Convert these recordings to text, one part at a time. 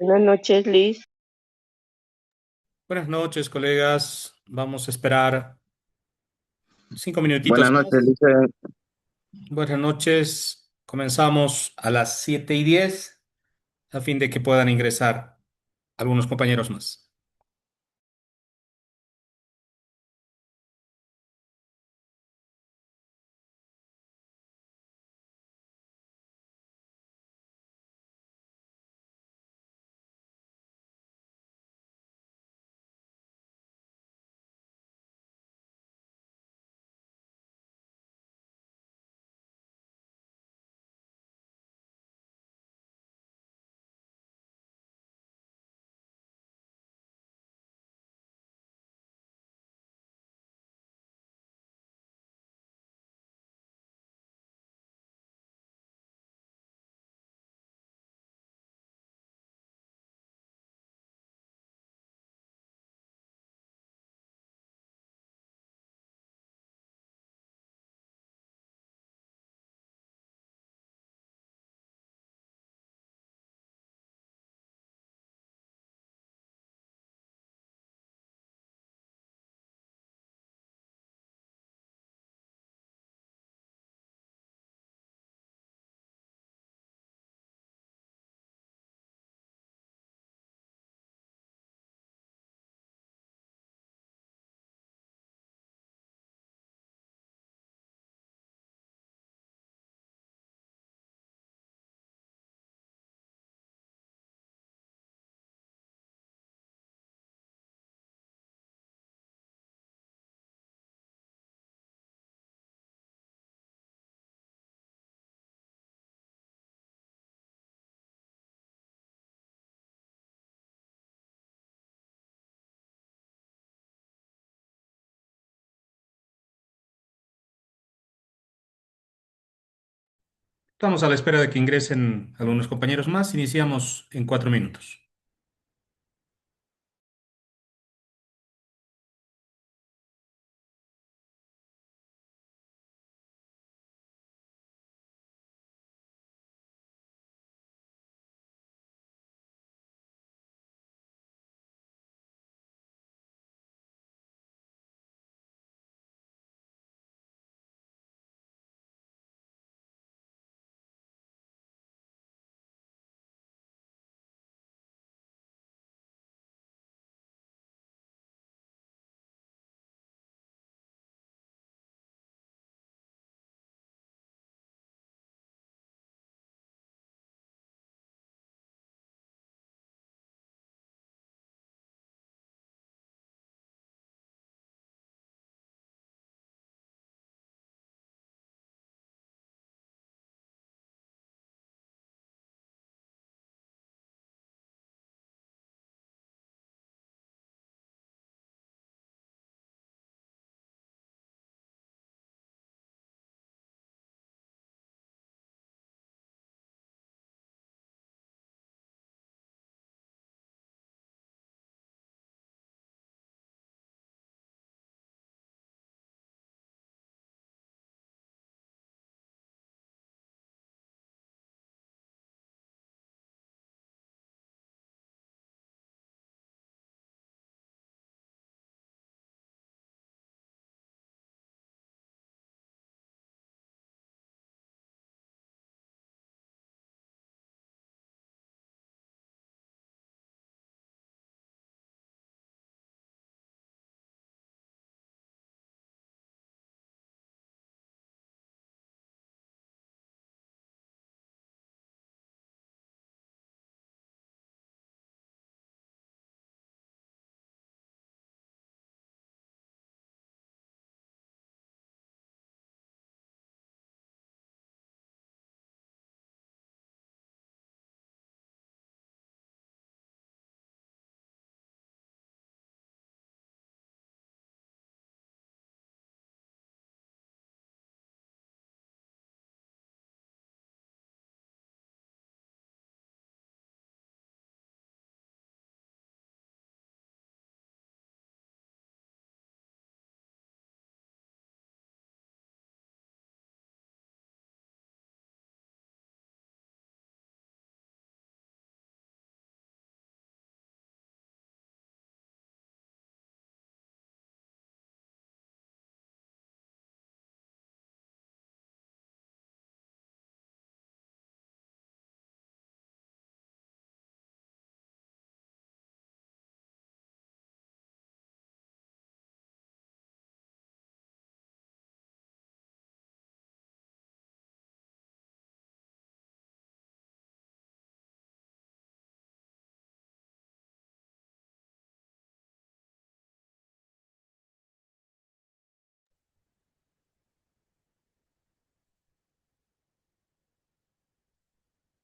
Buenas noches, Liz. Buenas noches, colegas. Vamos a esperar 5 minutitos Buenas noches, más. Lice. Buenas noches. Comenzamos a las 7:10 a fin de que puedan ingresar algunos compañeros más. Estamos a la espera de que ingresen algunos compañeros más. Iniciamos en 4 minutos.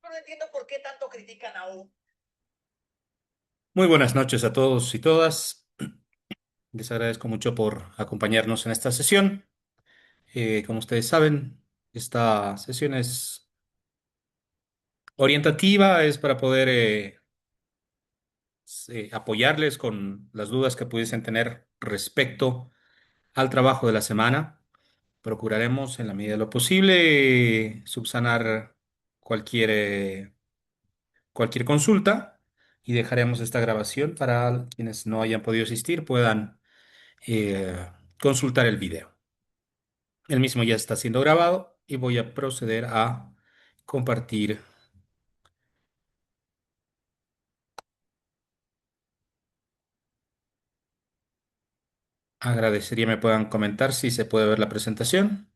no entiendo por qué tanto critican a U. Muy buenas noches a todos y todas. Les agradezco mucho por acompañarnos en esta sesión. Como ustedes saben, esta sesión es orientativa, es para poder apoyarles con las dudas que pudiesen tener respecto al trabajo de la semana. Procuraremos, en la medida de lo posible, subsanar cualquier, cualquier consulta y dejaremos esta grabación para quienes no hayan podido asistir puedan consultar el video. El mismo ya está siendo grabado y voy a proceder a compartir. Agradecería me puedan comentar si se puede ver la presentación.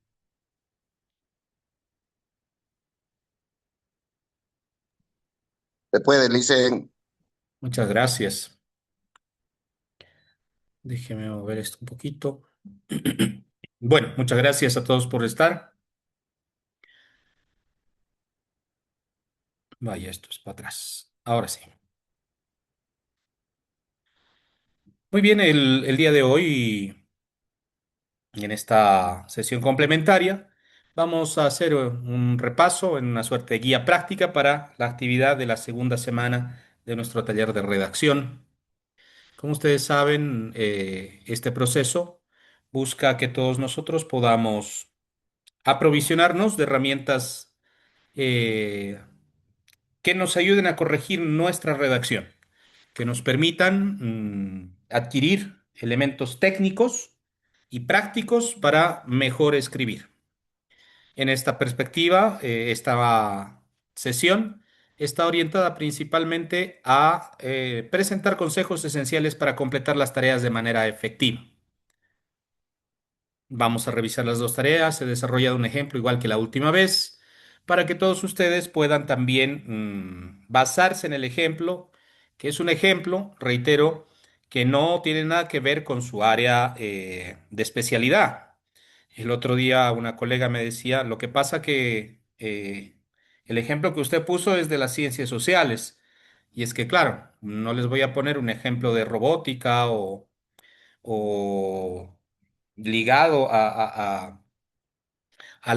Después le dicen, Muchas gracias. Déjeme mover esto un poquito. Bueno, muchas gracias a todos por estar. Vaya, esto es para atrás. Ahora sí. Muy bien, el día de hoy, en esta sesión complementaria, vamos a hacer un repaso en una suerte de guía práctica para la actividad de la segunda semana de nuestro taller de redacción. Como ustedes saben, este proceso busca que todos nosotros podamos aprovisionarnos de herramientas eh, que nos ayuden a corregir nuestra redacción, que nos permitan adquirir elementos técnicos y prácticos para mejor escribir. En esta perspectiva, esta sesión está orientada principalmente a presentar consejos esenciales para completar las tareas de manera efectiva. Vamos a revisar las dos tareas. He desarrollado un ejemplo igual que la última vez para que todos ustedes puedan también basarse en el ejemplo, que es un ejemplo, reitero, que no tiene nada que ver con su área de especialidad. El otro día una colega me decía, lo que pasa que el ejemplo que usted puso es de las ciencias sociales. Y es que, claro, no les voy a poner un ejemplo de robótica o ligado al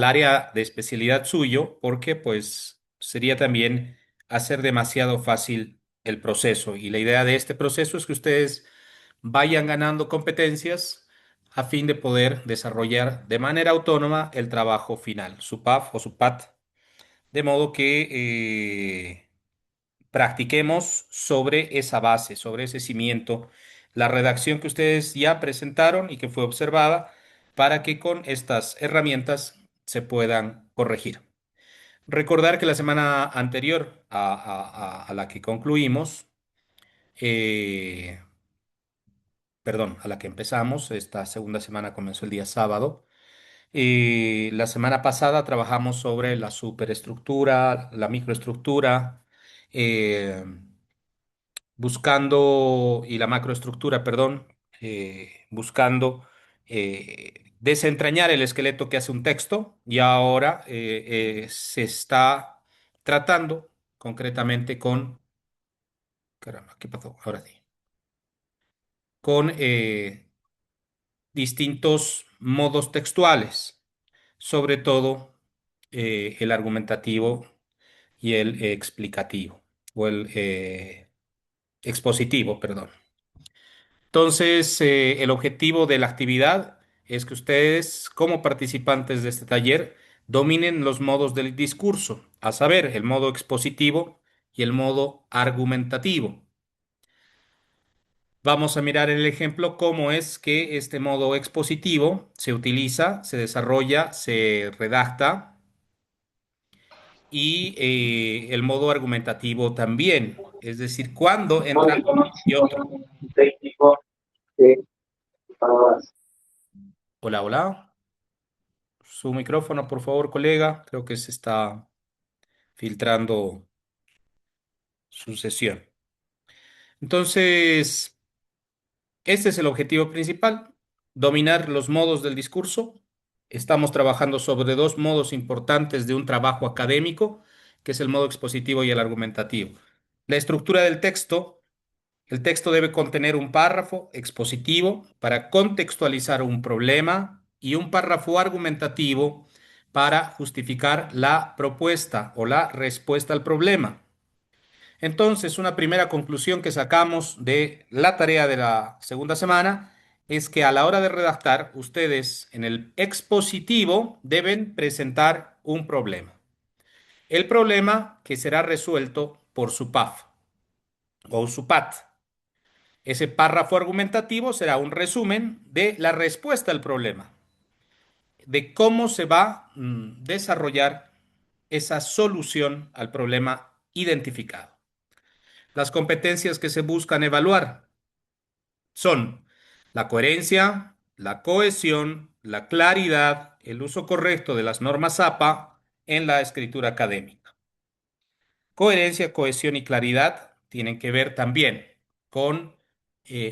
área de especialidad suyo, porque pues sería también hacer demasiado fácil el proceso. Y la idea de este proceso es que ustedes vayan ganando competencias a fin de poder desarrollar de manera autónoma el trabajo final, su PAF o su PAT, de modo que practiquemos sobre esa base, sobre ese cimiento, la redacción que ustedes ya presentaron y que fue observada para que con estas herramientas se puedan corregir. Recordar que la semana anterior a la que concluimos, eh, perdón, a la que empezamos, esta segunda semana comenzó el día sábado. La semana pasada trabajamos sobre la superestructura, la microestructura, eh, buscando, y la macroestructura, perdón, buscando desentrañar el esqueleto que hace un texto y ahora se está tratando concretamente con, caramba, ¿qué pasó? Ahora sí, con distintos modos textuales, sobre todo el argumentativo y el explicativo, o el expositivo, perdón. Entonces, el objetivo de la actividad es que ustedes, como participantes de este taller, dominen los modos del discurso, a saber, el modo expositivo y el modo argumentativo. Vamos a mirar en el ejemplo cómo es que este modo expositivo se utiliza, se desarrolla, se redacta y el modo argumentativo también, es decir, cuándo entra uno y otro. técnico que para Hola, hola. Su micrófono, por favor, colega. Creo que se está filtrando su sesión. Entonces, este es el objetivo principal, dominar los modos del discurso. Estamos trabajando sobre dos modos importantes de un trabajo académico, que es el modo expositivo y el argumentativo. La estructura del texto. El texto debe contener un párrafo expositivo para contextualizar un problema y un párrafo argumentativo para justificar la propuesta o la respuesta al problema. Entonces, una primera conclusión que sacamos de la tarea de la segunda semana es que a la hora de redactar, ustedes en el expositivo deben presentar un problema. El problema que será resuelto por su PAF o su PAT. Ese párrafo argumentativo será un resumen de la respuesta al problema, de cómo se va a desarrollar esa solución al problema identificado. Las competencias que se buscan evaluar son la coherencia, la cohesión, la claridad, el uso correcto de las normas APA en la escritura académica. Coherencia, cohesión y claridad tienen que ver también con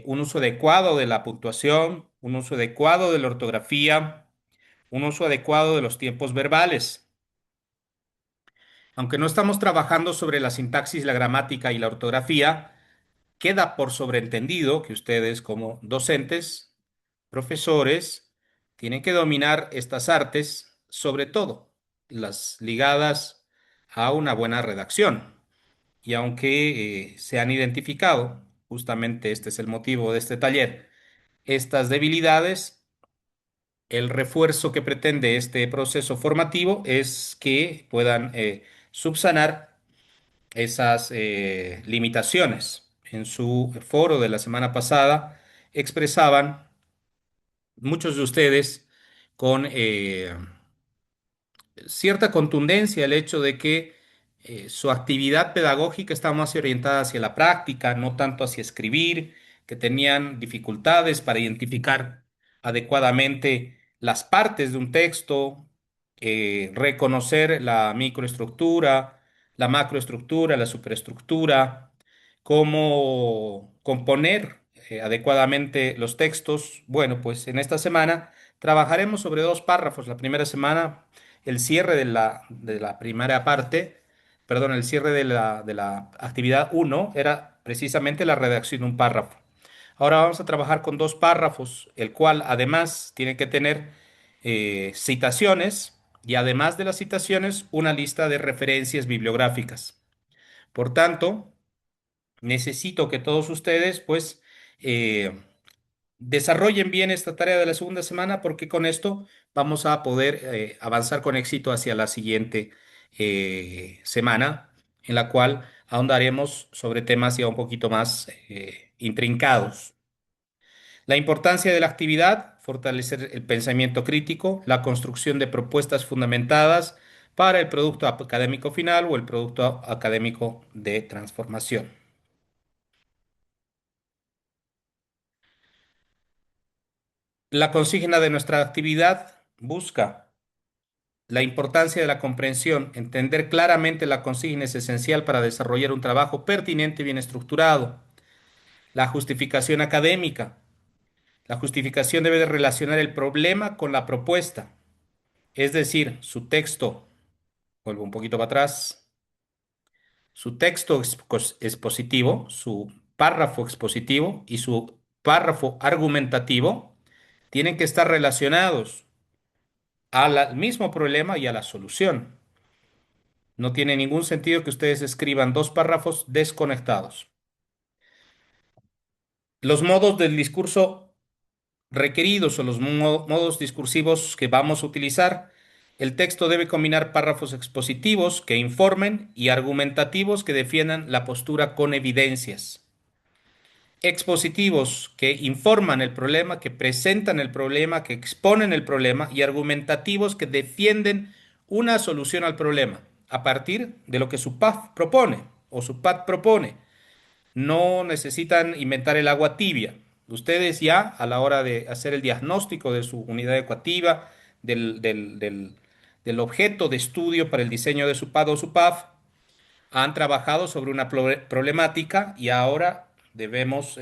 un uso adecuado de la puntuación, un uso adecuado de la ortografía, un uso adecuado de los tiempos verbales. Aunque no estamos trabajando sobre la sintaxis, la gramática y la ortografía, queda por sobreentendido que ustedes como docentes, profesores, tienen que dominar estas artes, sobre todo las ligadas a una buena redacción. Y aunque se han identificado, justamente este es el motivo de este taller, estas debilidades, el refuerzo que pretende este proceso formativo es que puedan subsanar esas limitaciones. En su foro de la semana pasada expresaban muchos de ustedes con cierta contundencia el hecho de que su actividad pedagógica estaba más orientada hacia la práctica, no tanto hacia escribir, que tenían dificultades para identificar adecuadamente las partes de un texto, reconocer la microestructura, la macroestructura, la superestructura, cómo componer adecuadamente los textos. Bueno, pues en esta semana trabajaremos sobre dos párrafos. La primera semana el cierre de la primera parte, perdón, el cierre de la actividad uno era precisamente la redacción de un párrafo. Ahora vamos a trabajar con dos párrafos, el cual además tiene que tener citaciones y además de las citaciones una lista de referencias bibliográficas. Por tanto, necesito que todos ustedes pues eh, desarrollen bien esta tarea de la segunda semana porque con esto vamos a poder avanzar con éxito hacia la siguiente semana, en la cual ahondaremos sobre temas ya un poquito más intrincados. La importancia de la actividad, fortalecer el pensamiento crítico, la construcción de propuestas fundamentadas para el producto académico final o el producto académico de transformación. La consigna de nuestra actividad busca la importancia de la comprensión. Entender claramente la consigna es esencial para desarrollar un trabajo pertinente y bien estructurado. La justificación académica. La justificación debe de relacionar el problema con la propuesta. Es decir, su texto, vuelvo un poquito para atrás, su texto expositivo, su párrafo expositivo y su párrafo argumentativo tienen que estar relacionados al mismo problema y a la solución. No tiene ningún sentido que ustedes escriban dos párrafos desconectados. Los modos del discurso requeridos o los modos discursivos que vamos a utilizar. El texto debe combinar párrafos expositivos que informen y argumentativos que defiendan la postura con evidencias. Expositivos que informan el problema, que presentan el problema, que exponen el problema y argumentativos que defienden una solución al problema a partir de lo que su PAF propone o su PAT propone. No necesitan inventar el agua tibia. Ustedes ya a la hora de hacer el diagnóstico de su unidad ecuativa, del objeto de estudio para el diseño de su PAD o su PAF, han trabajado sobre una problemática y ahora debemos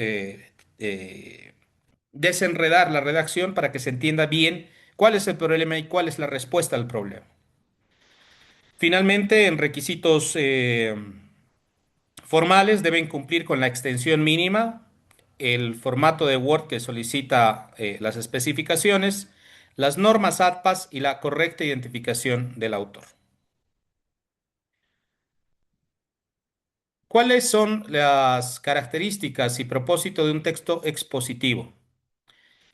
desenredar la redacción para que se entienda bien cuál es el problema y cuál es la respuesta al problema. Finalmente, en requisitos formales deben cumplir con la extensión mínima, el formato de Word que solicita las especificaciones, las normas ATPAS y la correcta identificación del autor. ¿Cuáles son las características y propósito de un texto expositivo?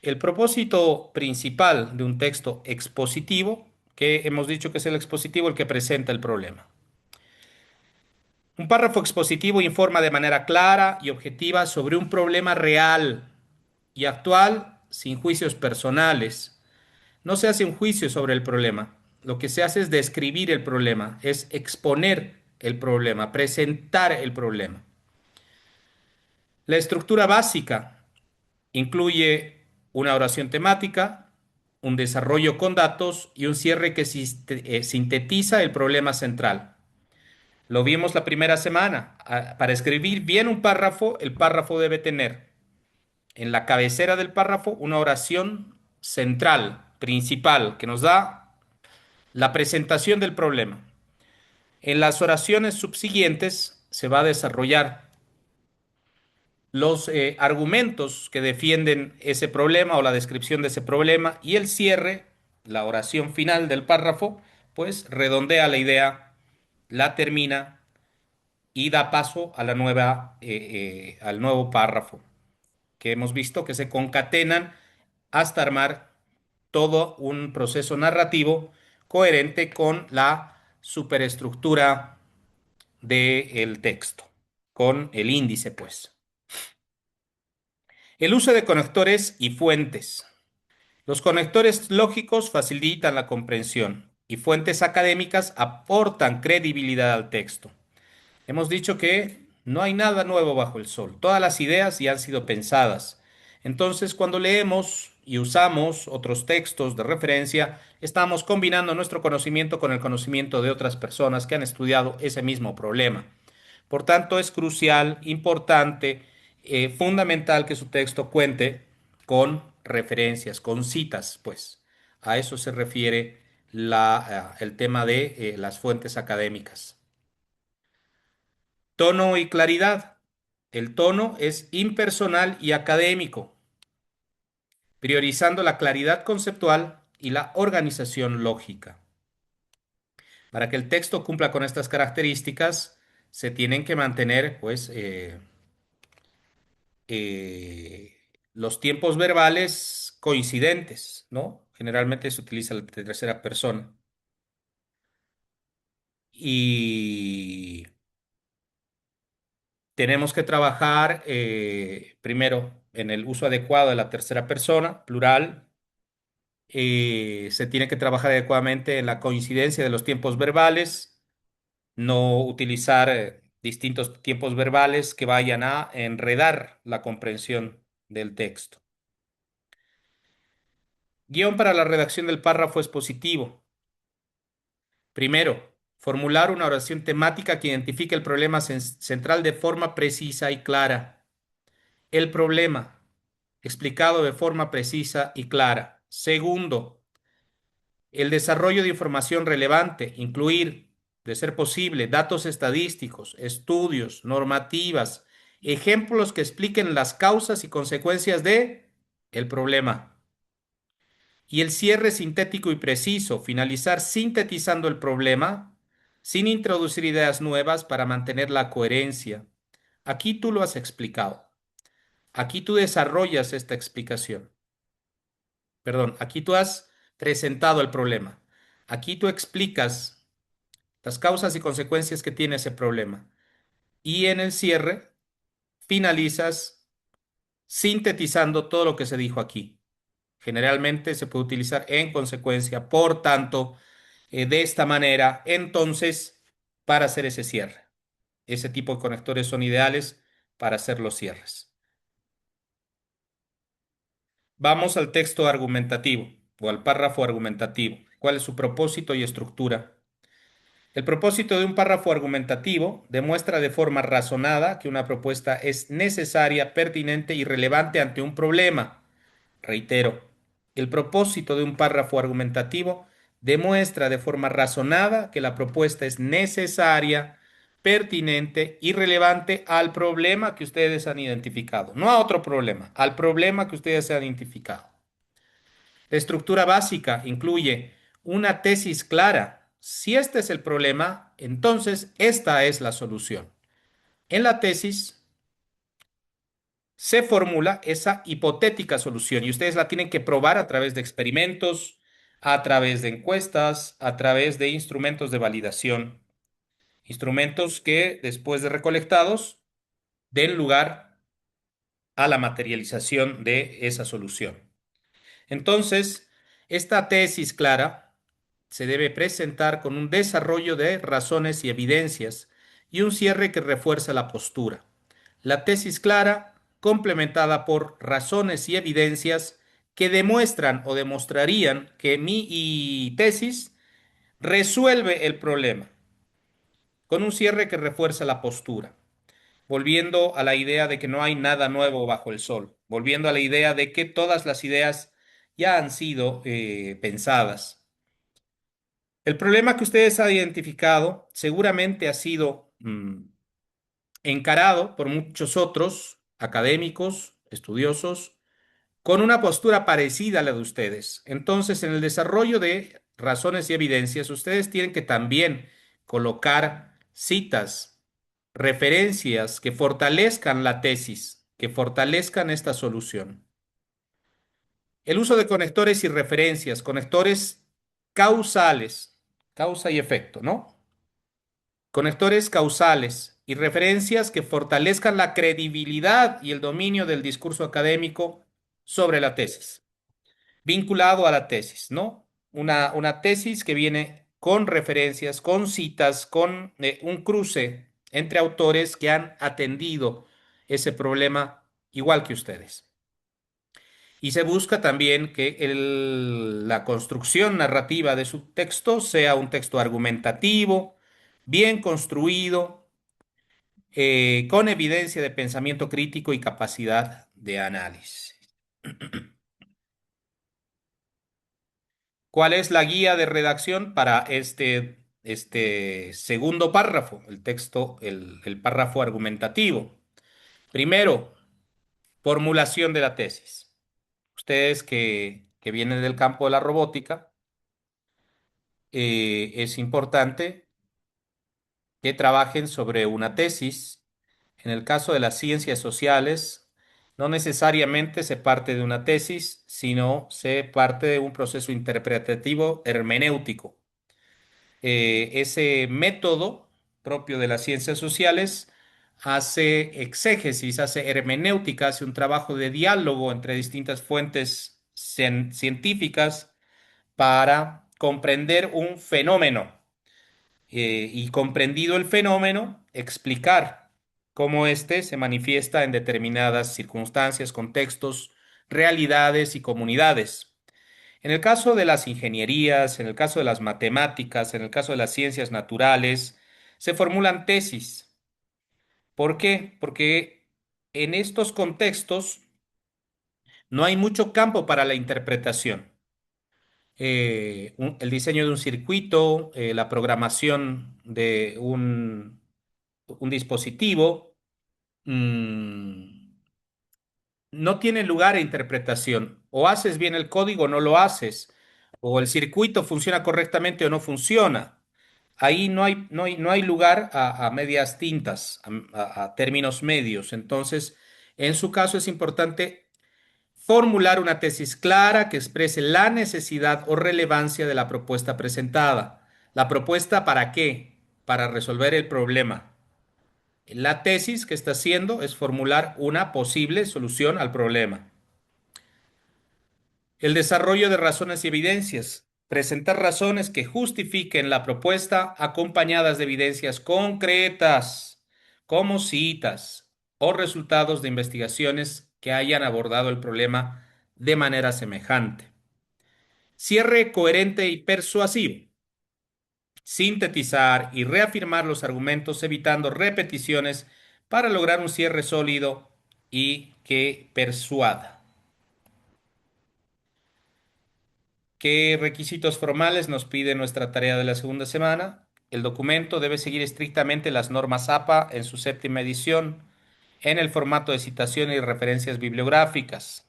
El propósito principal de un texto expositivo, que hemos dicho que es el expositivo el que presenta el problema. Un párrafo expositivo informa de manera clara y objetiva sobre un problema real y actual sin juicios personales. No se hace un juicio sobre el problema. Lo que se hace es describir el problema, es exponer el problema, presentar el problema. La estructura básica incluye una oración temática, un desarrollo con datos y un cierre que sintetiza el problema central. Lo vimos la primera semana. Para escribir bien un párrafo, el párrafo debe tener en la cabecera del párrafo una oración central, principal, que nos da la presentación del problema. En las oraciones subsiguientes se va a desarrollar los argumentos que defienden ese problema o la descripción de ese problema y el cierre, la oración final del párrafo, pues redondea la idea, la termina y da paso a la al nuevo párrafo que hemos visto que se concatenan hasta armar todo un proceso narrativo coherente con la superestructura del texto, con el índice, pues. El uso de conectores y fuentes. Los conectores lógicos facilitan la comprensión y fuentes académicas aportan credibilidad al texto. Hemos dicho que no hay nada nuevo bajo el sol. Todas las ideas ya han sido pensadas. Entonces, cuando leemos y usamos otros textos de referencia, estamos combinando nuestro conocimiento con el conocimiento de otras personas que han estudiado ese mismo problema. Por tanto, es crucial, importante, fundamental que su texto cuente con referencias, con citas, pues. A eso se refiere el tema de las fuentes académicas. Tono y claridad. El tono es impersonal y académico, priorizando la claridad conceptual y la organización lógica. Para que el texto cumpla con estas características, se tienen que mantener, pues, eh, los tiempos verbales coincidentes, ¿no? Generalmente se utiliza la tercera persona. Y tenemos que trabajar primero en el uso adecuado de la tercera persona, plural. Se tiene que trabajar adecuadamente en la coincidencia de los tiempos verbales, no utilizar distintos tiempos verbales que vayan a enredar la comprensión del texto. Guión para la redacción del párrafo expositivo. Primero, formular una oración temática que identifique el problema central de forma precisa y clara. El problema, explicado de forma precisa y clara. Segundo, el desarrollo de información relevante, incluir, de ser posible, datos estadísticos, estudios, normativas, ejemplos que expliquen las causas y consecuencias de el problema. Y el cierre sintético y preciso, finalizar sintetizando el problema sin introducir ideas nuevas para mantener la coherencia. Aquí tú lo has explicado. Aquí tú desarrollas esta explicación. Perdón, aquí tú has presentado el problema. Aquí tú explicas las causas y consecuencias que tiene ese problema. Y en el cierre finalizas sintetizando todo lo que se dijo aquí. Generalmente se puede utilizar en consecuencia, por tanto, de esta manera, entonces, para hacer ese cierre. Ese tipo de conectores son ideales para hacer los cierres. Vamos al texto argumentativo o al párrafo argumentativo. ¿Cuál es su propósito y estructura? El propósito de un párrafo argumentativo demuestra de forma razonada que una propuesta es necesaria, pertinente y relevante ante un problema. Reitero, el propósito de un párrafo argumentativo demuestra de forma razonada que la propuesta es necesaria, pertinente y relevante al problema que ustedes han identificado, no a otro problema, al problema que ustedes han identificado. La estructura básica incluye una tesis clara. Si este es el problema, entonces esta es la solución. En la tesis se formula esa hipotética solución y ustedes la tienen que probar a través de experimentos, a través de encuestas, a través de instrumentos de validación, instrumentos que después de recolectados den lugar a la materialización de esa solución. Entonces, esta tesis clara se debe presentar con un desarrollo de razones y evidencias y un cierre que refuerza la postura. La tesis clara, complementada por razones y evidencias que demuestran o demostrarían que mi tesis resuelve el problema, con un cierre que refuerza la postura, volviendo a la idea de que no hay nada nuevo bajo el sol, volviendo a la idea de que todas las ideas ya han sido pensadas. El problema que ustedes han identificado seguramente ha sido encarado por muchos otros académicos, estudiosos, con una postura parecida a la de ustedes. Entonces, en el desarrollo de razones y evidencias, ustedes tienen que también colocar citas, referencias que fortalezcan la tesis, que fortalezcan esta solución. El uso de conectores y referencias, conectores causales, causa y efecto, ¿no? Conectores causales y referencias que fortalezcan la credibilidad y el dominio del discurso académico sobre la tesis, vinculado a la tesis, ¿no? Una tesis que viene con referencias, con citas, con un cruce entre autores que han atendido ese problema igual que ustedes. Y se busca también que la construcción narrativa de su texto sea un texto argumentativo, bien construido, con evidencia de pensamiento crítico y capacidad de análisis. ¿Cuál es la guía de redacción para este segundo párrafo, el texto, el párrafo argumentativo? Primero, formulación de la tesis. Ustedes que vienen del campo de la robótica, es importante que trabajen sobre una tesis. En el caso de las ciencias sociales, no necesariamente se parte de una tesis, sino se parte de un proceso interpretativo hermenéutico. Ese método propio de las ciencias sociales hace exégesis, hace hermenéutica, hace un trabajo de diálogo entre distintas fuentes científicas para comprender un fenómeno y comprendido el fenómeno, explicar cómo éste se manifiesta en determinadas circunstancias, contextos, realidades y comunidades. En el caso de las ingenierías, en el caso de las matemáticas, en el caso de las ciencias naturales, se formulan tesis. ¿Por qué? Porque en estos contextos no hay mucho campo para la interpretación. El diseño de un circuito, la programación de un dispositivo, mm, no tiene lugar a interpretación. O haces bien el código o no lo haces. O el circuito funciona correctamente o no funciona. Ahí no hay lugar a medias tintas, a términos medios. Entonces, en su caso es importante formular una tesis clara que exprese la necesidad o relevancia de la propuesta presentada. ¿La propuesta para qué? Para resolver el problema. La tesis que está haciendo es formular una posible solución al problema. El desarrollo de razones y evidencias. Presentar razones que justifiquen la propuesta acompañadas de evidencias concretas, como citas o resultados de investigaciones que hayan abordado el problema de manera semejante. Cierre coherente y persuasivo. Sintetizar y reafirmar los argumentos evitando repeticiones para lograr un cierre sólido y que persuada. ¿Qué requisitos formales nos pide nuestra tarea de la segunda semana? El documento debe seguir estrictamente las normas APA en su séptima edición, en el formato de citación y referencias bibliográficas.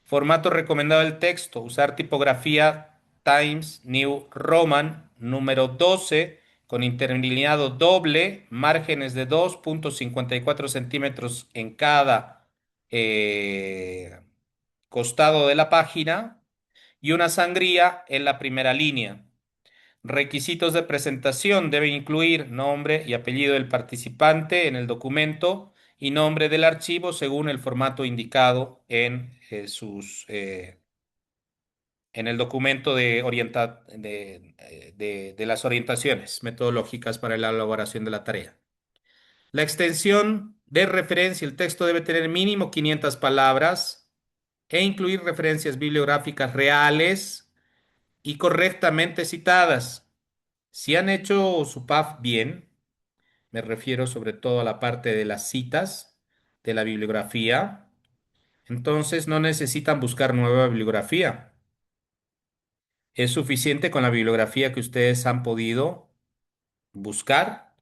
Formato recomendado del texto: usar tipografía Times New Roman número 12 con interlineado doble, márgenes de 2,54 centímetros en cada costado de la página y una sangría en la primera línea. Requisitos de presentación: debe incluir nombre y apellido del participante en el documento y nombre del archivo según el formato indicado en el documento de las orientaciones metodológicas para la elaboración de la tarea. La extensión de referencia: el texto debe tener mínimo 500 palabras e incluir referencias bibliográficas reales y correctamente citadas. Si han hecho su PAF bien, me refiero sobre todo a la parte de las citas de la bibliografía, entonces no necesitan buscar nueva bibliografía. Es suficiente con la bibliografía que ustedes han podido buscar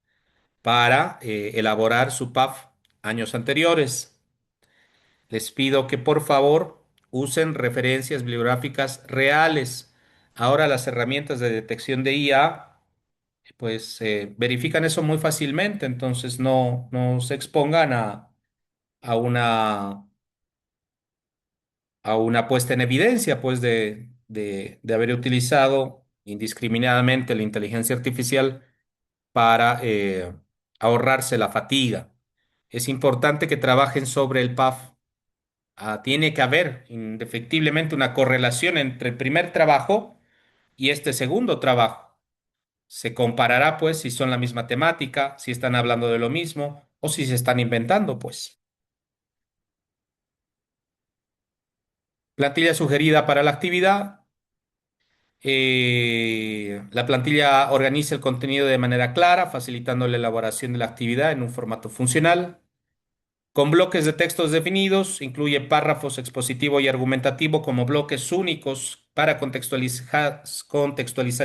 para elaborar su PAF años anteriores. Les pido que por favor usen referencias bibliográficas reales. Ahora las herramientas de detección de IA pues verifican eso muy fácilmente, entonces no se expongan a una, a una puesta en evidencia pues de haber utilizado indiscriminadamente la inteligencia artificial para ahorrarse la fatiga. Es importante que trabajen sobre el PAF. Tiene que haber indefectiblemente una correlación entre el primer trabajo y este segundo trabajo. Se comparará, pues, si son la misma temática, si están hablando de lo mismo o si se están inventando, pues. Plantilla sugerida para la actividad. La plantilla organiza el contenido de manera clara, facilitando la elaboración de la actividad en un formato funcional. Con bloques de textos definidos, incluye párrafos expositivo y argumentativo como bloques únicos para contextualizar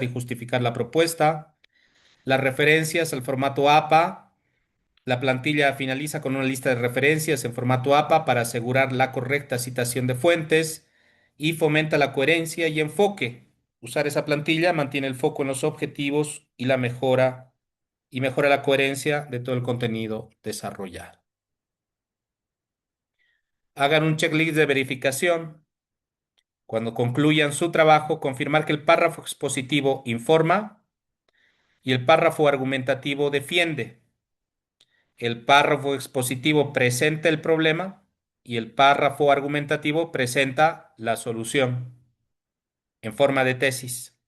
y justificar la propuesta. Las referencias al formato APA. La plantilla finaliza con una lista de referencias en formato APA para asegurar la correcta citación de fuentes y fomenta la coherencia y enfoque. Usar esa plantilla mantiene el foco en los objetivos y mejora la coherencia de todo el contenido desarrollado. Hagan un checklist de verificación. Cuando concluyan su trabajo, confirmar que el párrafo expositivo informa y el párrafo argumentativo defiende. El párrafo expositivo presenta el problema y el párrafo argumentativo presenta la solución en forma de tesis.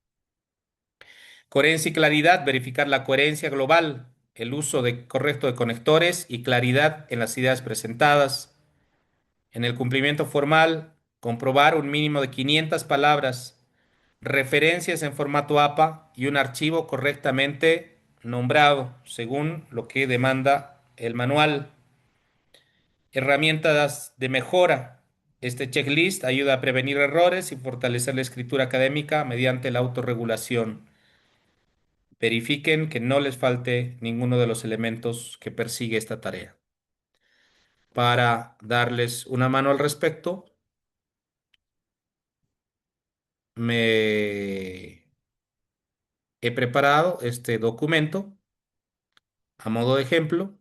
Coherencia y claridad: verificar la coherencia global, el uso correcto de conectores y claridad en las ideas presentadas. En el cumplimiento formal, comprobar un mínimo de 500 palabras, referencias en formato APA y un archivo correctamente nombrado, según lo que demanda el manual. Herramientas de mejora. Este checklist ayuda a prevenir errores y fortalecer la escritura académica mediante la autorregulación. Verifiquen que no les falte ninguno de los elementos que persigue esta tarea. Para darles una mano al respecto, me he preparado este documento a modo de ejemplo.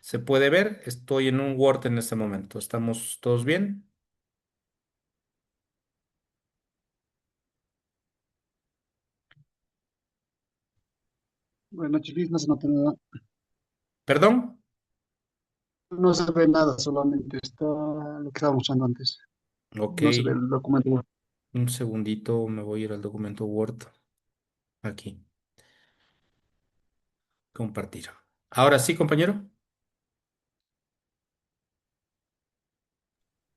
Se puede ver, estoy en un Word en este momento. ¿Estamos todos bien? Bueno, Chilis, no se nota nada. ¿Perdón? No se ve nada, solamente está lo que estábamos usando antes. Ok, No se ve el documento. un segundito, me voy a ir al documento Word. Aquí, compartir. Ahora sí, compañero.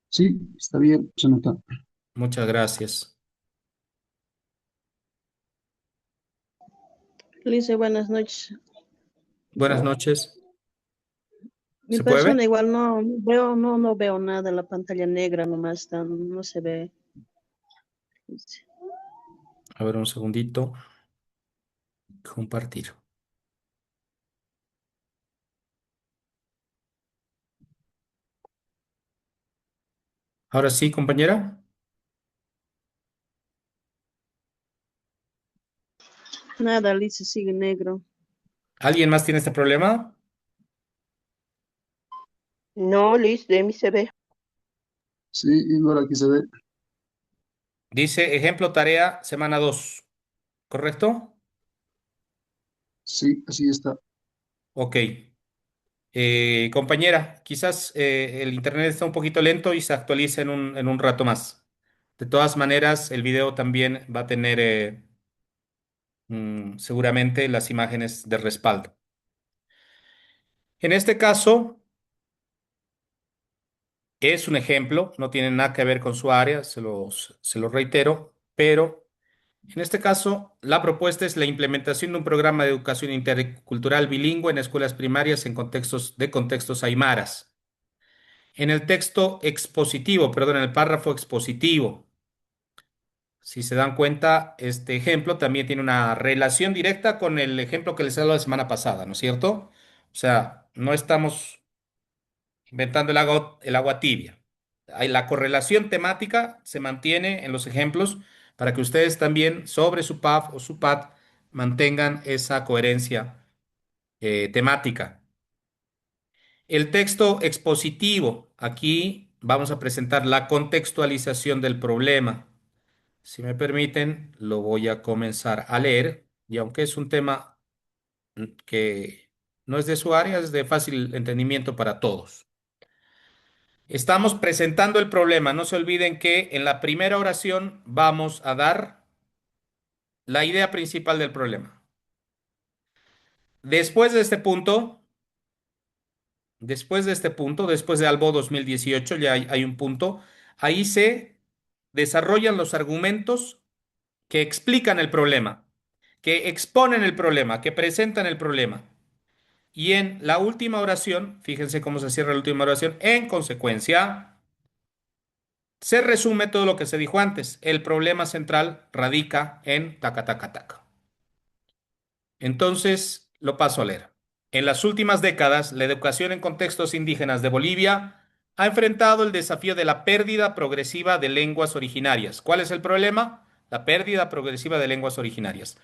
Sí, está bien, se nota. Muchas gracias. Lice, buenas noches. Buenas noches. Mi ¿Se puede ver? persona igual no veo nada en la pantalla negra, nomás está, no se ve dice. A ver, un segundito. Compartir. Ahora sí, compañera. Nada, Alicia sigue negro. ¿Alguien más tiene este problema? No, Liz, de mí se ve. Sí, igual aquí se ve. Dice ejemplo tarea semana 2, ¿correcto? Sí, así está. Ok. Compañera, quizás el internet está un poquito lento y se actualiza en un rato más. De todas maneras, el video también va a tener seguramente las imágenes de respaldo. En este caso, es un ejemplo, no tiene nada que ver con su área, se los reitero, pero en este caso, la propuesta es la implementación de un programa de educación intercultural bilingüe en escuelas primarias en contextos aymaras. En el texto expositivo, perdón, en el párrafo expositivo, si se dan cuenta, este ejemplo también tiene una relación directa con el ejemplo que les he dado la semana pasada, ¿no es cierto? O sea, no estamos inventando el agua tibia. La correlación temática se mantiene en los ejemplos para que ustedes también sobre su PAF o su PAT mantengan esa coherencia temática. El texto expositivo, aquí vamos a presentar la contextualización del problema. Si me permiten, lo voy a comenzar a leer y aunque es un tema que no es de su área, es de fácil entendimiento para todos. Estamos presentando el problema. No se olviden que en la primera oración vamos a dar la idea principal del problema. Después de este punto, después de Albo 2018, ya hay un punto, ahí se desarrollan los argumentos que explican el problema, que exponen el problema, que presentan el problema. Y en la última oración, fíjense cómo se cierra la última oración, en consecuencia, se resume todo lo que se dijo antes. El problema central radica en taca, taca, taca. Entonces, lo paso a leer. En las últimas décadas, la educación en contextos indígenas de Bolivia ha enfrentado el desafío de la pérdida progresiva de lenguas originarias. ¿Cuál es el problema? La pérdida progresiva de lenguas originarias.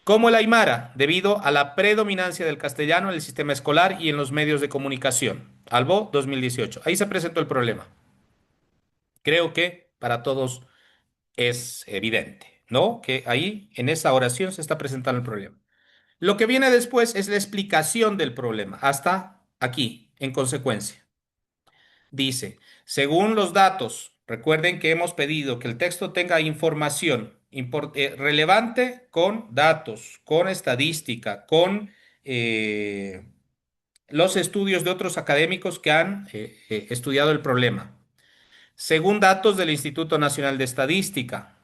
Como el aymara, debido a la predominancia del castellano en el sistema escolar y en los medios de comunicación. Albo 2018. Ahí se presentó el problema. Creo que para todos es evidente, ¿no? Que ahí en esa oración se está presentando el problema. Lo que viene después es la explicación del problema, hasta aquí, en consecuencia. Dice, según los datos, recuerden que hemos pedido que el texto tenga información relevante con datos, con estadística, con los estudios de otros académicos que han estudiado el problema. Según datos del Instituto Nacional de Estadística,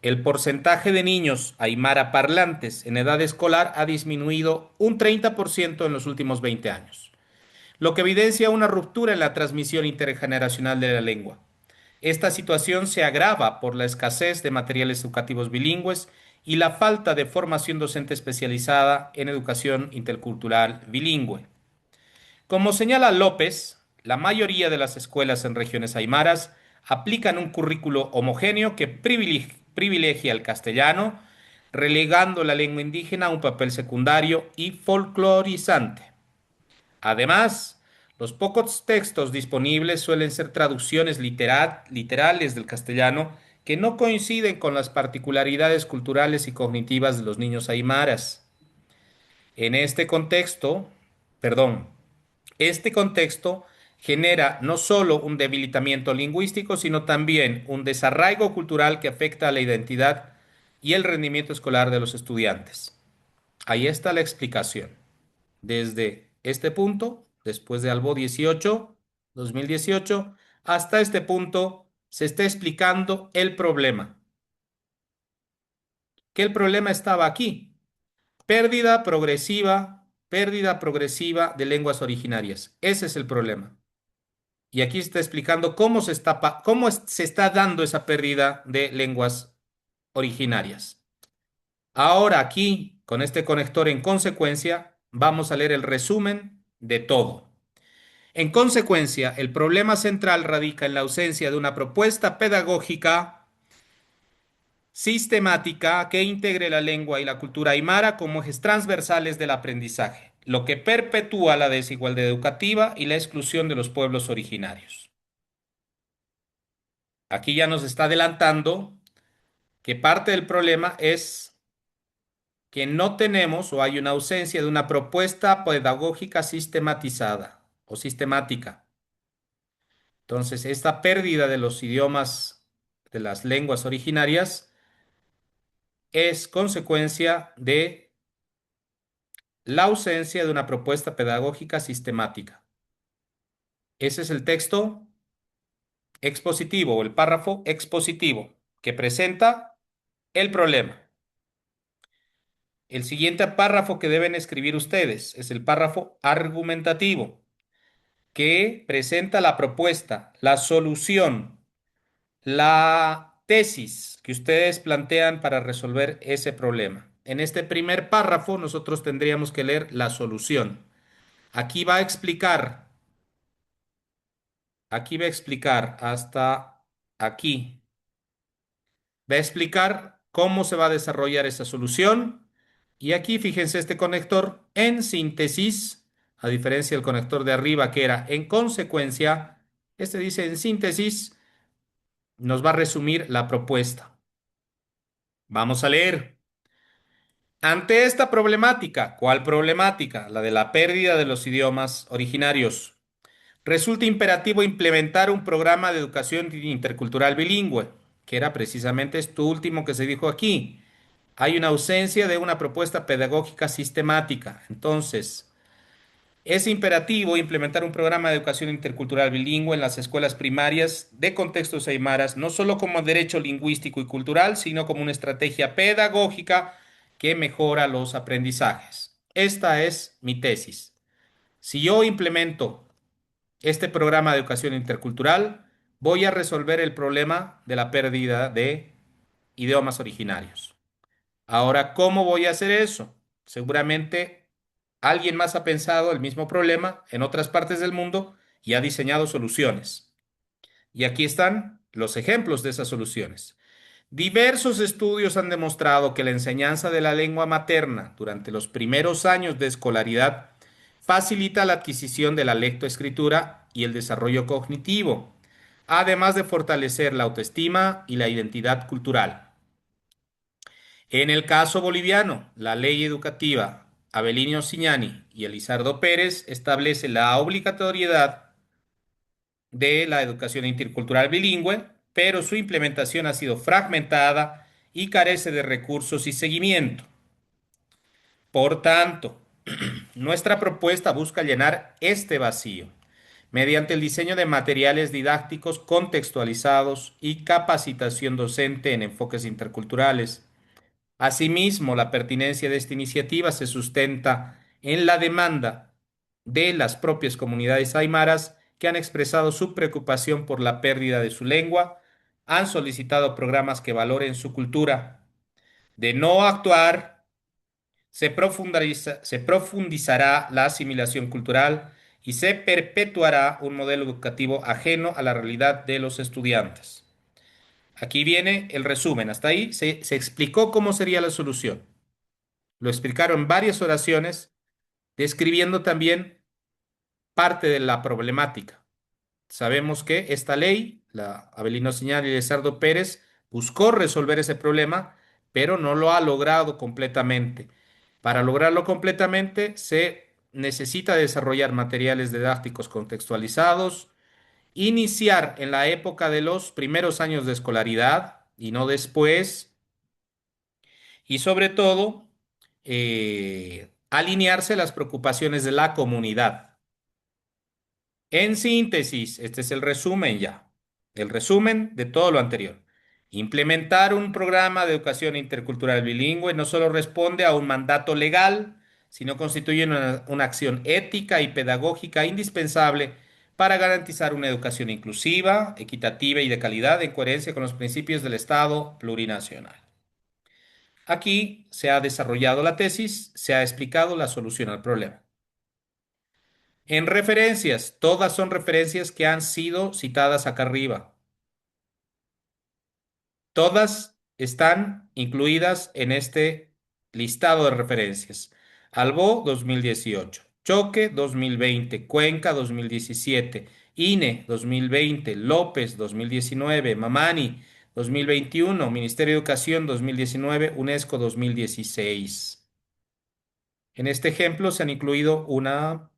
el porcentaje de niños aymara parlantes en edad escolar ha disminuido un 30% en los últimos 20 años, lo que evidencia una ruptura en la transmisión intergeneracional de la lengua. Esta situación se agrava por la escasez de materiales educativos bilingües y la falta de formación docente especializada en educación intercultural bilingüe. Como señala López, la mayoría de las escuelas en regiones aymaras aplican un currículo homogéneo que privilegia el castellano, relegando la lengua indígena a un papel secundario y folclorizante. Además, los pocos textos disponibles suelen ser traducciones literales del castellano que no coinciden con las particularidades culturales y cognitivas de los niños aymaras. En este contexto, perdón, este contexto genera no solo un debilitamiento lingüístico, sino también un desarraigo cultural que afecta a la identidad y el rendimiento escolar de los estudiantes. Ahí está la explicación. Desde este punto, después de Albo 18, 2018, hasta este punto se está explicando el problema. Que el problema estaba aquí. Pérdida progresiva de lenguas originarias. Ese es el problema. Y aquí está explicando cómo se está dando esa pérdida de lenguas originarias. Ahora aquí, con este conector en consecuencia, vamos a leer el resumen de todo. En consecuencia, el problema central radica en la ausencia de una propuesta pedagógica sistemática que integre la lengua y la cultura aymara como ejes transversales del aprendizaje, lo que perpetúa la desigualdad educativa y la exclusión de los pueblos originarios. Aquí ya nos está adelantando que parte del problema es que no tenemos o hay una ausencia de una propuesta pedagógica sistematizada o sistemática. Entonces, esta pérdida de los idiomas, de las lenguas originarias, es consecuencia de la ausencia de una propuesta pedagógica sistemática. Ese es el texto expositivo o el párrafo expositivo que presenta el problema. El siguiente párrafo que deben escribir ustedes es el párrafo argumentativo, que presenta la propuesta, la solución, la tesis que ustedes plantean para resolver ese problema. En este primer párrafo nosotros tendríamos que leer la solución. Aquí va a explicar hasta aquí. Va a explicar cómo se va a desarrollar esa solución. Y aquí fíjense este conector en síntesis, a diferencia del conector de arriba que era en consecuencia, este dice en síntesis, nos va a resumir la propuesta. Vamos a leer. Ante esta problemática, ¿cuál problemática? La de la pérdida de los idiomas originarios. Resulta imperativo implementar un programa de educación intercultural bilingüe, que era precisamente esto último que se dijo aquí. Hay una ausencia de una propuesta pedagógica sistemática. Entonces, es imperativo implementar un programa de educación intercultural bilingüe en las escuelas primarias de contextos aymaras, no solo como derecho lingüístico y cultural, sino como una estrategia pedagógica que mejora los aprendizajes. Esta es mi tesis. Si yo implemento este programa de educación intercultural, voy a resolver el problema de la pérdida de idiomas originarios. Ahora, ¿cómo voy a hacer eso? Seguramente alguien más ha pensado el mismo problema en otras partes del mundo y ha diseñado soluciones. Y aquí están los ejemplos de esas soluciones. Diversos estudios han demostrado que la enseñanza de la lengua materna durante los primeros años de escolaridad facilita la adquisición de la lectoescritura y el desarrollo cognitivo, además de fortalecer la autoestima y la identidad cultural. En el caso boliviano, la ley educativa Avelino Siñani y Elizardo Pérez establece la obligatoriedad de la educación intercultural bilingüe, pero su implementación ha sido fragmentada y carece de recursos y seguimiento. Por tanto, nuestra propuesta busca llenar este vacío mediante el diseño de materiales didácticos contextualizados y capacitación docente en enfoques interculturales. Asimismo, la pertinencia de esta iniciativa se sustenta en la demanda de las propias comunidades aymaras que han expresado su preocupación por la pérdida de su lengua, han solicitado programas que valoren su cultura. De no actuar, se profundizará la asimilación cultural y se perpetuará un modelo educativo ajeno a la realidad de los estudiantes. Aquí viene el resumen. Hasta ahí se explicó cómo sería la solución. Lo explicaron en varias oraciones, describiendo también parte de la problemática. Sabemos que esta ley, la Avelino Señal y Lizardo Pérez, buscó resolver ese problema, pero no lo ha logrado completamente. Para lograrlo completamente, se necesita desarrollar materiales didácticos contextualizados, iniciar en la época de los primeros años de escolaridad y no después, y sobre todo, alinearse a las preocupaciones de la comunidad. En síntesis, este es el resumen ya, el resumen de todo lo anterior. Implementar un programa de educación intercultural bilingüe no solo responde a un mandato legal, sino constituye una acción ética y pedagógica indispensable para garantizar una educación inclusiva, equitativa y de calidad en coherencia con los principios del Estado plurinacional. Aquí se ha desarrollado la tesis, se ha explicado la solución al problema. En referencias, todas son referencias que han sido citadas acá arriba. Todas están incluidas en este listado de referencias. Albo 2018, Choque 2020, Cuenca 2017, INE 2020, López 2019, Mamani 2021, Ministerio de Educación 2019, UNESCO 2016. En este ejemplo se han incluido una,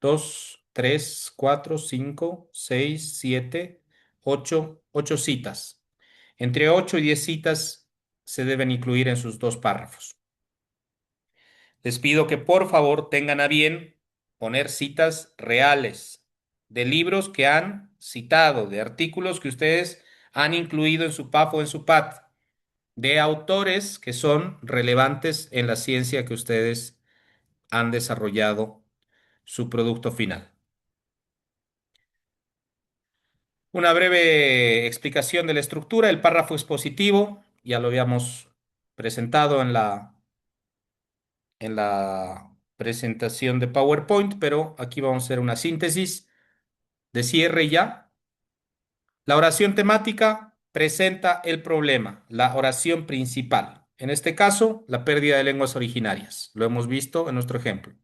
dos, tres, cuatro, cinco, seis, siete, ocho citas. Entre 8 y 10 citas se deben incluir en sus dos párrafos. Les pido que por favor tengan a bien poner citas reales de libros que han citado, de artículos que ustedes han incluido en su PAF o en su PAT, de autores que son relevantes en la ciencia que ustedes han desarrollado su producto final. Una breve explicación de la estructura. El párrafo expositivo, ya lo habíamos presentado en la presentación de PowerPoint, pero aquí vamos a hacer una síntesis de cierre ya. La oración temática presenta el problema, la oración principal. En este caso, la pérdida de lenguas originarias. Lo hemos visto en nuestro ejemplo.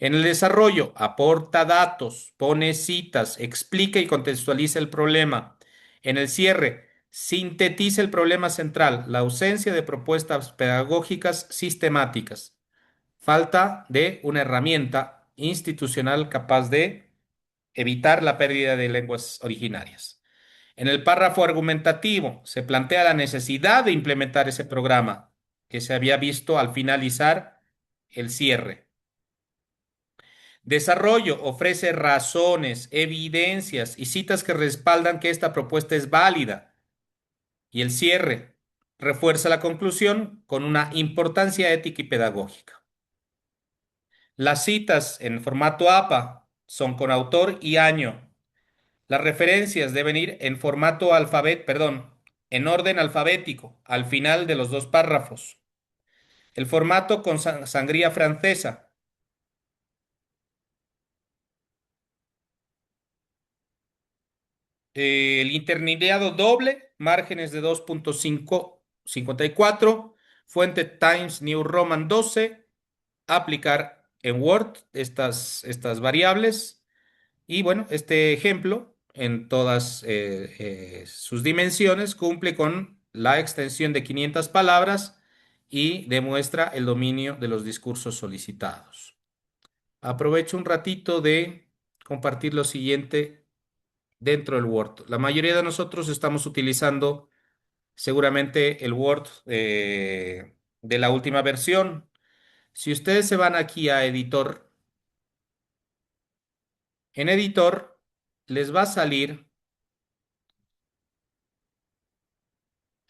En el desarrollo, aporta datos, pone citas, explica y contextualiza el problema. En el cierre, sintetiza el problema central, la ausencia de propuestas pedagógicas sistemáticas. Falta de una herramienta institucional capaz de evitar la pérdida de lenguas originarias. En el párrafo argumentativo se plantea la necesidad de implementar ese programa que se había visto al finalizar el cierre. Desarrollo ofrece razones, evidencias y citas que respaldan que esta propuesta es válida. Y el cierre refuerza la conclusión con una importancia ética y pedagógica. Las citas en formato APA son con autor y año. Las referencias deben ir en formato en orden alfabético, al final de los dos párrafos. El formato con sangría francesa. El interlineado doble, márgenes de 2.554, fuente Times New Roman 12, aplicar en Word estas variables. Y bueno, este ejemplo en todas sus dimensiones cumple con la extensión de 500 palabras y demuestra el dominio de los discursos solicitados. Aprovecho un ratito de compartir lo siguiente dentro del Word. La mayoría de nosotros estamos utilizando seguramente el Word de la última versión. Si ustedes se van aquí a editor, en editor les va a salir,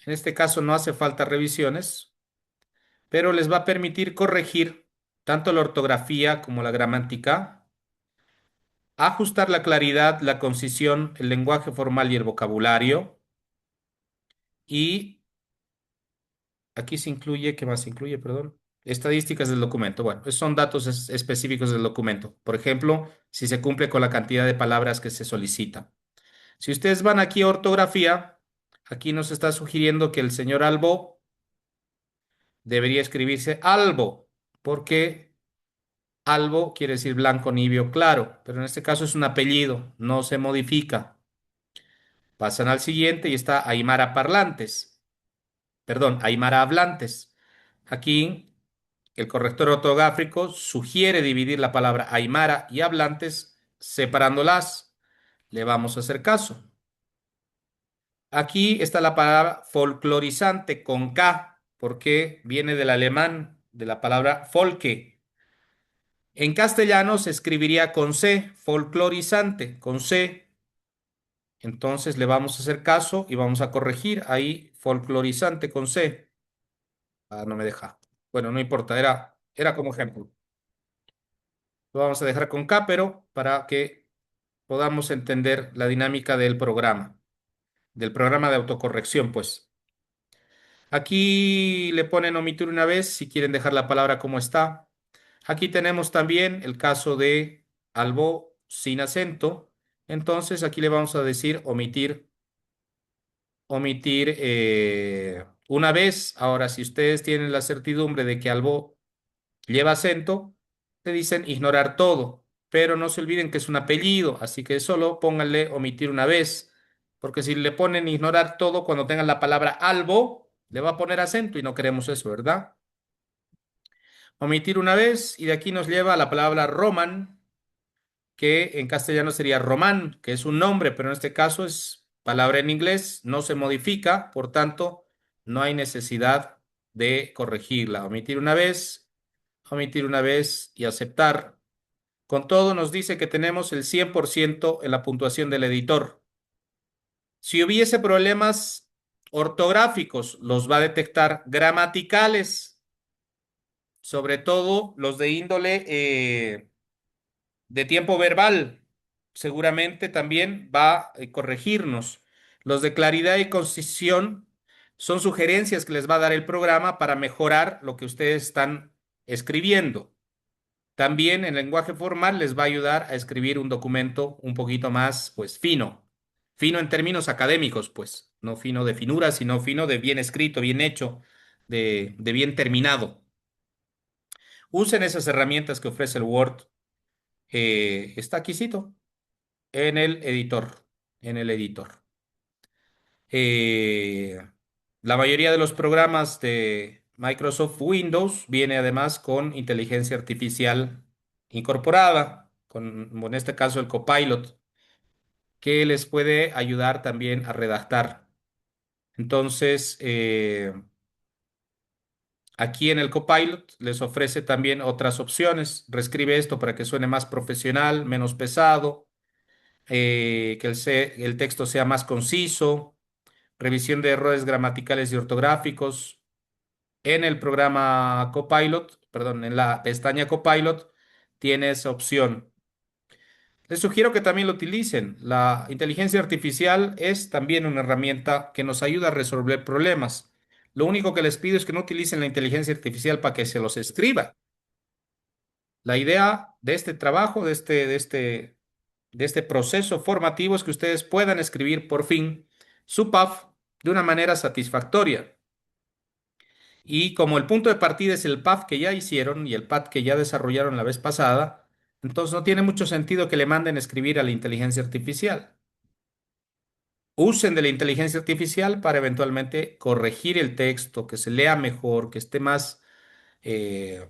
en este caso no hace falta revisiones, pero les va a permitir corregir tanto la ortografía como la gramática, ajustar la claridad, la concisión, el lenguaje formal y el vocabulario. Y aquí se incluye, ¿qué más se incluye? Perdón. Estadísticas del documento. Bueno, esos son datos específicos del documento. Por ejemplo, si se cumple con la cantidad de palabras que se solicita. Si ustedes van aquí a ortografía, aquí nos está sugiriendo que el señor Albo debería escribirse Albo, porque Albo quiere decir blanco, nibio, claro, pero en este caso es un apellido, no se modifica. Pasan al siguiente y está Aymara Parlantes, perdón, Aymara Hablantes. Aquí el corrector ortográfico sugiere dividir la palabra Aymara y Hablantes separándolas. Le vamos a hacer caso. Aquí está la palabra folclorizante con K, porque viene del alemán, de la palabra folke. En castellano se escribiría con C, folclorizante, con C. Entonces le vamos a hacer caso y vamos a corregir ahí folclorizante con C. Ah, no me deja. Bueno, no importa, era como ejemplo. Lo vamos a dejar con K, pero para que podamos entender la dinámica del programa de autocorrección, pues. Aquí le ponen omitir una vez si quieren dejar la palabra como está. Aquí tenemos también el caso de albo sin acento. Entonces aquí le vamos a decir omitir una vez. Ahora, si ustedes tienen la certidumbre de que albo lleva acento, le dicen ignorar todo, pero no se olviden que es un apellido, así que solo pónganle omitir una vez, porque si le ponen ignorar todo cuando tengan la palabra albo, le va a poner acento y no queremos eso, ¿verdad? Omitir una vez y de aquí nos lleva a la palabra Roman, que en castellano sería Román, que es un nombre, pero en este caso es palabra en inglés, no se modifica, por tanto, no hay necesidad de corregirla. Omitir una vez y aceptar. Con todo, nos dice que tenemos el 100% en la puntuación del editor. Si hubiese problemas ortográficos, los va a detectar gramaticales, sobre todo los de índole de tiempo verbal. Seguramente también va a corregirnos. Los de claridad y concisión son sugerencias que les va a dar el programa para mejorar lo que ustedes están escribiendo. También en lenguaje formal les va a ayudar a escribir un documento un poquito más, pues, fino. Fino en términos académicos, pues, no fino de finura, sino fino de bien escrito, bien hecho, de bien terminado. Usen esas herramientas que ofrece el Word. Está aquícito en el editor, en el editor. Eh, la mayoría de los programas de Microsoft Windows viene además con inteligencia artificial incorporada, con en este caso el Copilot, que les puede ayudar también a redactar. Entonces, aquí en el Copilot les ofrece también otras opciones. Reescribe esto para que suene más profesional, menos pesado, que el texto sea más conciso, revisión de errores gramaticales y ortográficos. En el programa Copilot, perdón, en la pestaña Copilot, tiene esa opción. Les sugiero que también lo utilicen. La inteligencia artificial es también una herramienta que nos ayuda a resolver problemas. Lo único que les pido es que no utilicen la inteligencia artificial para que se los escriba. La idea de este trabajo, de este proceso formativo es que ustedes puedan escribir por fin su PAF de una manera satisfactoria. Y como el punto de partida es el PAF que ya hicieron y el PAT que ya desarrollaron la vez pasada, entonces no tiene mucho sentido que le manden escribir a la inteligencia artificial. Usen de la inteligencia artificial para eventualmente corregir el texto, que se lea mejor, que esté eh,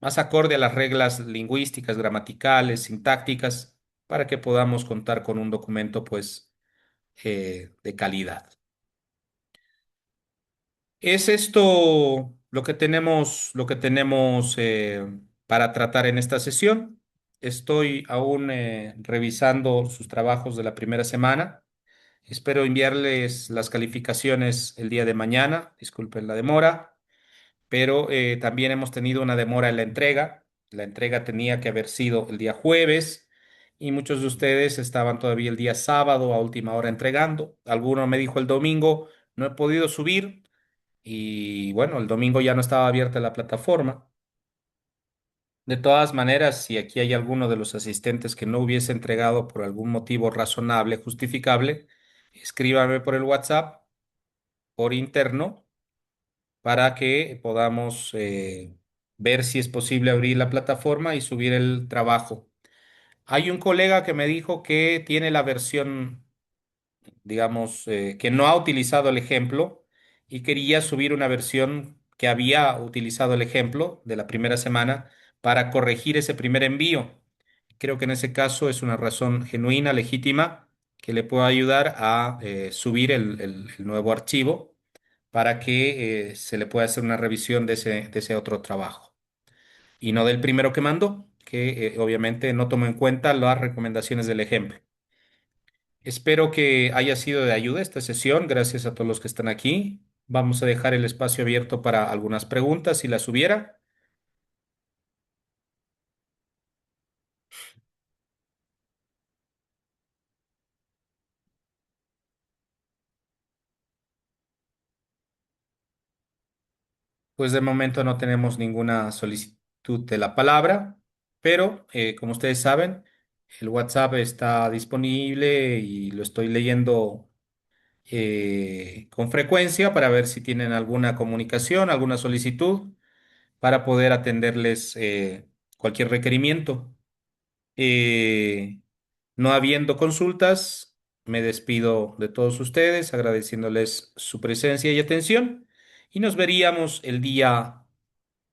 más acorde a las reglas lingüísticas, gramaticales, sintácticas, para que podamos contar con un documento, pues, de calidad. ¿Es esto lo que tenemos para tratar en esta sesión? Estoy aún revisando sus trabajos de la primera semana. Espero enviarles las calificaciones el día de mañana. Disculpen la demora, pero también hemos tenido una demora en la entrega. La entrega tenía que haber sido el día jueves y muchos de ustedes estaban todavía el día sábado a última hora entregando. Alguno me dijo el domingo, no he podido subir. Y bueno, el domingo ya no estaba abierta la plataforma. De todas maneras, si aquí hay alguno de los asistentes que no hubiese entregado por algún motivo razonable, justificable, escríbame por el WhatsApp, por interno, para que podamos ver si es posible abrir la plataforma y subir el trabajo. Hay un colega que me dijo que tiene la versión, digamos, que no ha utilizado el ejemplo y quería subir una versión que había utilizado el ejemplo de la primera semana para corregir ese primer envío. Creo que en ese caso es una razón genuina, legítima, que le pueda ayudar a subir el nuevo archivo para que se le pueda hacer una revisión de ese otro trabajo y no del primero que mandó, que obviamente no tomó en cuenta las recomendaciones del ejemplo. Espero que haya sido de ayuda esta sesión. Gracias a todos los que están aquí. Vamos a dejar el espacio abierto para algunas preguntas si las hubiera. Pues de momento no tenemos ninguna solicitud de la palabra, pero como ustedes saben, el WhatsApp está disponible y lo estoy leyendo con frecuencia para ver si tienen alguna comunicación, alguna solicitud para poder atenderles cualquier requerimiento. Eh, no habiendo consultas, me despido de todos ustedes, agradeciéndoles su presencia y atención, y nos veríamos el día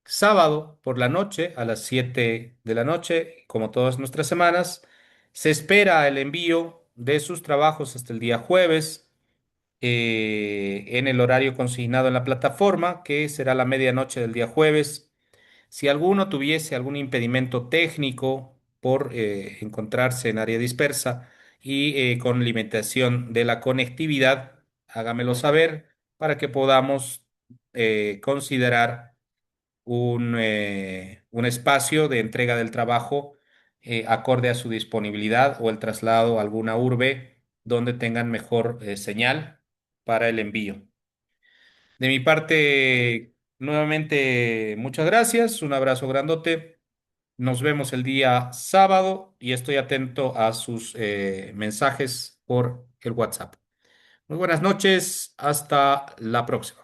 sábado por la noche a las 7 de la noche, como todas nuestras semanas. Se espera el envío de sus trabajos hasta el día jueves en el horario consignado en la plataforma, que será la medianoche del día jueves. Si alguno tuviese algún impedimento técnico por encontrarse en área dispersa y con limitación de la conectividad, hágamelo saber para que podamos considerar un espacio de entrega del trabajo acorde a su disponibilidad o el traslado a alguna urbe donde tengan mejor señal para el envío. De mi parte, nuevamente, muchas gracias, un abrazo grandote. Nos vemos el día sábado y estoy atento a sus mensajes por el WhatsApp. Muy buenas noches, hasta la próxima.